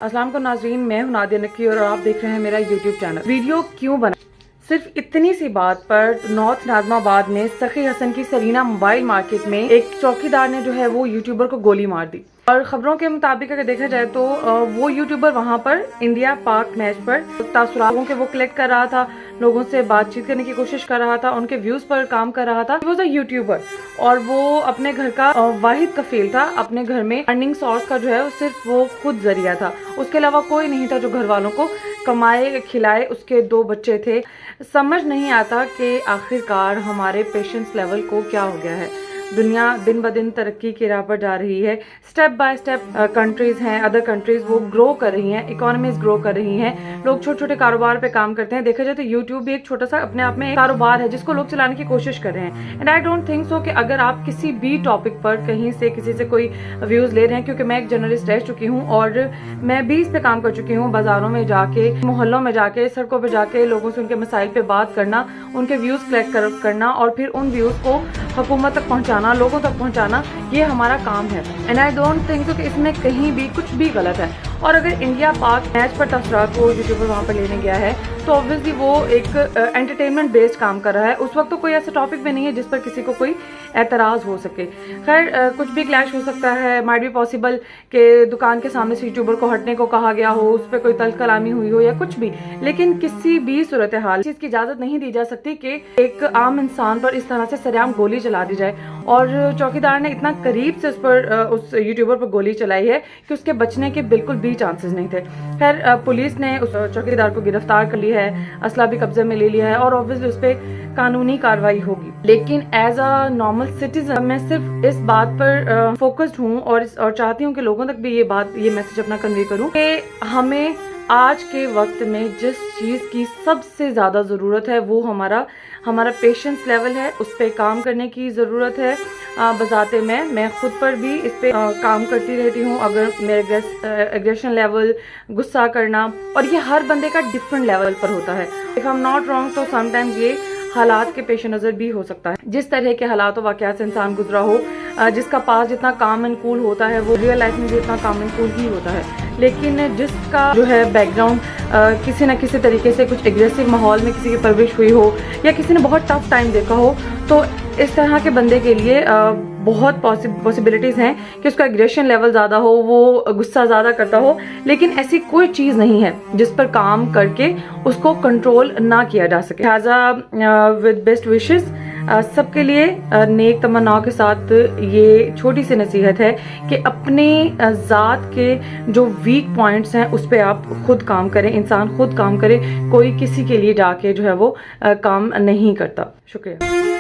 अस्सलाम वालेकुम नाज़रीन, मैं हूं नादिया नकी और आप देख रहे हैं मेरा YouTube चैनल। वीडियो क्यों बना? सिर्फ इतनी सी बात पर नॉर्थ नाज़माबाद में सखी हसन की सरीना मोबाइल मार्केट में एक चौकीदार ने जो है वो यूट्यूबर को गोली मार दी। और खबरों के मुताबिक अगर देखा जाए तो वो यूट्यूबर वहां पर इंडिया पाक मैच पर तासुरात के वो कलेक्ट कर रहा था, लोगों से बातचीत करने की कोशिश कर रहा था, उनके व्यूज पर काम कर रहा था। वो वाज अ यूट्यूबर और वो अपने घर का वाहिद कफील था। अपने घर में अर्निंग सोर्स का जो है सिर्फ वो खुद जरिया था, उसके अलावा कोई नहीं था जो घर वालों को कमाए खिलाए। उसके 2 बच्चे थे। समझ नहीं आता कि आखिरकार हमारे पेशेंस लेवल को क्या हो गया है। दुनिया दिन ब दिन तरक्की की राह पर जा रही है। स्टेप बाय स्टेप कंट्रीज हैं, अदर कंट्रीज वो ग्रो कर रही हैं, इकोनॉमीज ग्रो कर रही हैं, लोग छोटे छोटे कारोबार पे काम करते हैं। देखा जाए तो यूट्यूब भी एक छोटा सा अपने आप में एक कारोबार है जिसको लोग चलाने की कोशिश कर रहे हैं। And I don't think so कि अगर आप किसी भी टॉपिक पर कहीं से किसी से कोई व्यूज ले रहे हैं, क्योंकि मैं एक जर्नलिस्ट रह चुकी हूँ और मैं भी इस पे काम कर चुकी हूँ। बाजारों में जाके, मोहल्लों में जाके, सड़कों पर जाके लोगों से उनके मसाइल पे बात करना, उनके व्यूज कलेक्ट करना और फिर उन व्यूज को हुकूमत तक पहुंचाना, लोगों तक पहुंचाना, ये हमारा काम है। And I don't think so कि इसमें कहीं भी कुछ भी गलत है। और अगर इंडिया पाक मैच पर तसरात को यूट्यूबर वहाँ पर लेने गया है तो ऑब्वियसली वो एक एंटरटेनमेंट बेस्ड काम कर रहा है। उस वक्त तो कोई ऐसा टॉपिक भी नहीं है जिस पर किसी को कोई एतराज़ हो सके। खैर कुछ भी क्लैश हो सकता है। माइट बी पॉसिबल कि दुकान के सामने से यूट्यूबर को हटने को कहा गया हो, उस पर कोई तल्ख कलामी हुई हो या कुछ भी, लेकिन किसी भी सूरत हाल चीज़ की इजाज़त नहीं दी जा सकती कि एक आम इंसान पर इस तरह से सरेआम गोली चला दी जाए। और चौकीदार ने इतना करीब से उस यूट्यूबर पर गोली चलाई है कि उसके बचने के बिल्कुल भी चांसेस नहीं थे। खैर पुलिस ने उस चौकीदार को गिरफ्तार कर लिया है, असला भी कब्जे में ले लिया है और ऑब्वियसली उस पर कानूनी कार्रवाई होगी। लेकिन एज अ नॉर्मल सिटीजन मैं सिर्फ इस बात पर फोकस्ड हूँ और चाहती हूँ कि लोगों तक भी ये मैसेज अपना कन्वे करूँ कि हमें आज के वक्त में जिस चीज़ की सबसे ज़्यादा ज़रूरत है वो हमारा पेशेंस लेवल है। उस पर काम करने की ज़रूरत है। बजाते मैं खुद पर भी इस पे काम करती रहती हूँ। अगर मेरे एग्रेशन लेवल, गुस्सा करना, और ये हर बंदे का डिफरेंट लेवल पर होता है। If I am not wrong तो समटाइम्स ये हालात के पेश नज़र भी हो सकता है। जिस तरह के हालात वाक़यात से इंसान गुजरा हो, जिसका पास जितना काम एंड कूल होता है वो रियल लाइफ में भी इतना काम एंड कूल ही होता है। लेकिन जिसका जो है बैकग्राउंड किसी न किसी तरीके से कुछ एग्रेसिव माहौल में किसी की परवरिश हुई हो या किसी ने बहुत टफ टाइम देखा हो, तो इस तरह के बंदे के लिए बहुत पॉसिबिलिटीज़ हैं कि उसका एग्रेशन लेवल ज़्यादा हो, वो गुस्सा ज़्यादा करता हो। लेकिन ऐसी कोई चीज़ नहीं है जिस पर काम करके उसको कंट्रोल ना किया जा सके। लिहाजा विद बेस्ट विशेस सबके लिए नेक तमन्नाओं के साथ ये छोटी सी नसीहत है कि अपने ज़ात के जो वीक पॉइंट्स हैं उस पर आप खुद काम करें, इंसान खुद काम करे, कोई किसी के लिए जाके जो है वो काम नहीं करता। शुक्रिया।